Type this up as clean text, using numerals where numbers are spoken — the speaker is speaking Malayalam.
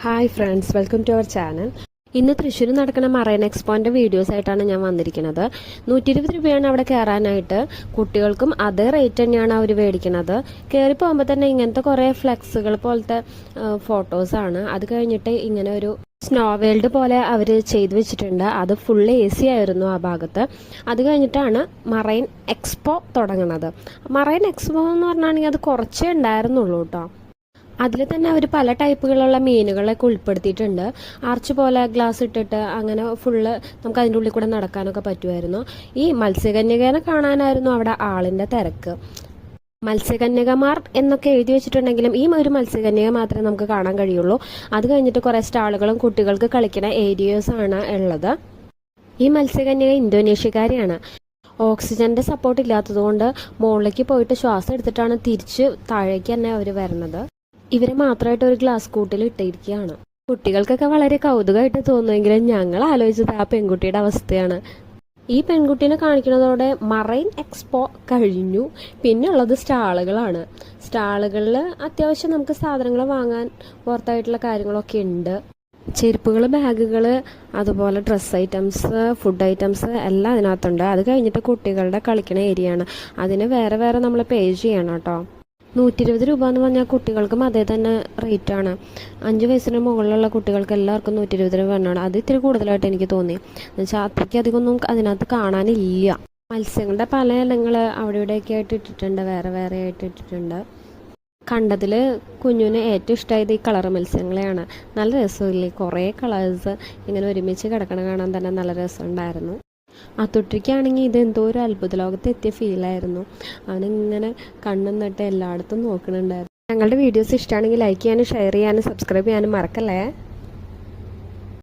Hi friends, welcome to our channel. ഇന്ന് തൃശ്ശൂർ നടക്കുന്ന മറൈൻ എക്സ്പോന്റെ വീഡിയോസ് ആയിട്ടാണ് ഞാൻ വന്നിരിക്കുന്നത്. 120 രൂപയാണ് അവിടെ കയറാനായിട്ട്. കുട്ടികൾക്കും അതേ റേറ്റ് തന്നെയാണ് അവർ മേടിക്കുന്നത്. കയറി പോകുമ്പോൾ തന്നെ ഇങ്ങനത്തെ കുറേ ഫ്ലെക്സുകൾ പോലത്തെ ഫോട്ടോസാണ്. അത് കഴിഞ്ഞിട്ട് ഇങ്ങനെ ഒരു സ്നോ വേൾഡ് പോലെ അവർ ചെയ്തു വെച്ചിട്ടുണ്ട്. അത് ഫുൾ AC ആയിരുന്നു ആ ഭാഗത്ത്. അത് കഴിഞ്ഞിട്ടാണ് മറൈൻ എക്സ്പോ തുടങ്ങുന്നത്. മറൈൻ എക്സ്പോ എന്ന് പറഞ്ഞാണെങ്കിൽ അത് കുറച്ചേ ഉണ്ടായിരുന്നുള്ളൂ കേട്ടോ. അതിൽ തന്നെ അവർ പല ടൈപ്പുകളുള്ള മീനുകളൊക്കെ ഉൾപ്പെടുത്തിയിട്ടുണ്ട്. ആർച്ച് പോലെ ഗ്ലാസ് ഇട്ടിട്ട് അങ്ങനെ ഫുള്ള് നമുക്ക് അതിൻ്റെ ഉള്ളിൽ കൂടെ നടക്കാനൊക്കെ പറ്റുമായിരുന്നു. ഈ മത്സ്യകന്യകനെ കാണാനായിരുന്നു അവിടെ ആളിൻ്റെ തിരക്ക്. മത്സ്യകന്യകമാർ എന്നൊക്കെ എഴുതി വെച്ചിട്ടുണ്ടെങ്കിലും ഈ ഒരു മത്സ്യകന്യക മാത്രമേ നമുക്ക് കാണാൻ കഴിയുള്ളൂ. അത് കഴിഞ്ഞിട്ട് കുറേ സ്റ്റാളുകളും കുട്ടികൾക്ക് കളിക്കുന്ന ഏരിയാസാണ് ഉള്ളത്. ഈ മത്സ്യകന്യക ഇന്തോനേഷ്യക്കാരിയാണ്. ഓക്സിജന്റെ സപ്പോർട്ട് ഇല്ലാത്തതുകൊണ്ട് മുകളിലേക്ക് പോയിട്ട് ശ്വാസം എടുത്തിട്ടാണ് തിരിച്ച് താഴേക്ക് തന്നെ അവർ വരുന്നത്. ഇവരെ മാത്രമായിട്ട് ഒരു ഗ്ലാസ് കൂട്ടിൽ ഇട്ടിരിക്കുകയാണ്. കുട്ടികൾക്കൊക്കെ വളരെ കൗതുകമായിട്ട് തോന്നുമെങ്കിലും ഞങ്ങൾ ആലോചിച്ചത് ആ പെൺകുട്ടിയുടെ അവസ്ഥയാണ്. ഈ പെൺകുട്ടീനെ കാണിക്കുന്നതോടെ മറൈൻ എക്സ്പോ കഴിഞ്ഞു. പിന്നെ ഉള്ളത് സ്റ്റാളുകളാണ്. സ്റ്റാളുകളിൽ അത്യാവശ്യം നമുക്ക് സാധനങ്ങൾ വാങ്ങാൻ പുറത്തായിട്ടുള്ള കാര്യങ്ങളൊക്കെ ഉണ്ട്. ചെരുപ്പുകൾ, ബാഗുകൾ, അതുപോലെ ഡ്രസ്സ് ഐറ്റംസ്, ഫുഡ് ഐറ്റംസ് എല്ലാം അതിനകത്തുണ്ട്. അത് കഴിഞ്ഞിട്ട് കുട്ടികളുടെ കളിക്കണ ഏരിയ ആണ്. അതിന് വേറെ വേറെ നമ്മൾ പേ ചെയ്യണം കേട്ടോ. 120 രൂപ എന്ന് പറഞ്ഞാൽ കുട്ടികൾക്കും അതേ തന്നെ റേറ്റ് ആണ്. 5 വയസ്സിന് മുകളിലുള്ള കുട്ടികൾക്ക് എല്ലാവർക്കും 120 രൂപ വേണം. അത് ഇത്തിരി കൂടുതലായിട്ട് എനിക്ക് തോന്നി. എന്നുവെച്ചാൽ അത്രയ്ക്ക് അധികമൊന്നും അതിനകത്ത് കാണാനില്ല. മത്സ്യങ്ങളുടെ പല ഇനങ്ങൾ അവിടെ ഇവിടെയൊക്കെ ആയിട്ട് ഇട്ടിട്ടുണ്ട്, വേറെ വേറെ ആയിട്ട് ഇട്ടിട്ടുണ്ട്. കണ്ടതിൽ കുഞ്ഞിന് ഏറ്റവും ഇഷ്ടമായത് ഈ കളർ മത്സ്യങ്ങളെയാണ്. നല്ല രസമില്ലേ, കുറേ കളേഴ്സ് ഇങ്ങനെ ഒരുമിച്ച് കിടക്കണ കാണാൻ തന്നെ നല്ല രസമുണ്ടായിരുന്നു. ആ തൊട്ടിരിക്കാണെങ്കിൽ ഇതെന്തോ ഒരു അത്ഭുത ലോകത്ത് എത്തിയ ഫീലായിരുന്നു. അവനിങ്ങനെ കണ്ണും നട്ട് എല്ലായിടത്തും നോക്കുന്നുണ്ടായിരുന്നു. ഞങ്ങളുടെ വീഡിയോസ് ഇഷ്ടമാണെങ്കിൽ ലൈക്ക് ചെയ്യാനും ഷെയർ ചെയ്യാനും സബ്സ്ക്രൈബ് ചെയ്യാനും മറക്കല്ലേ.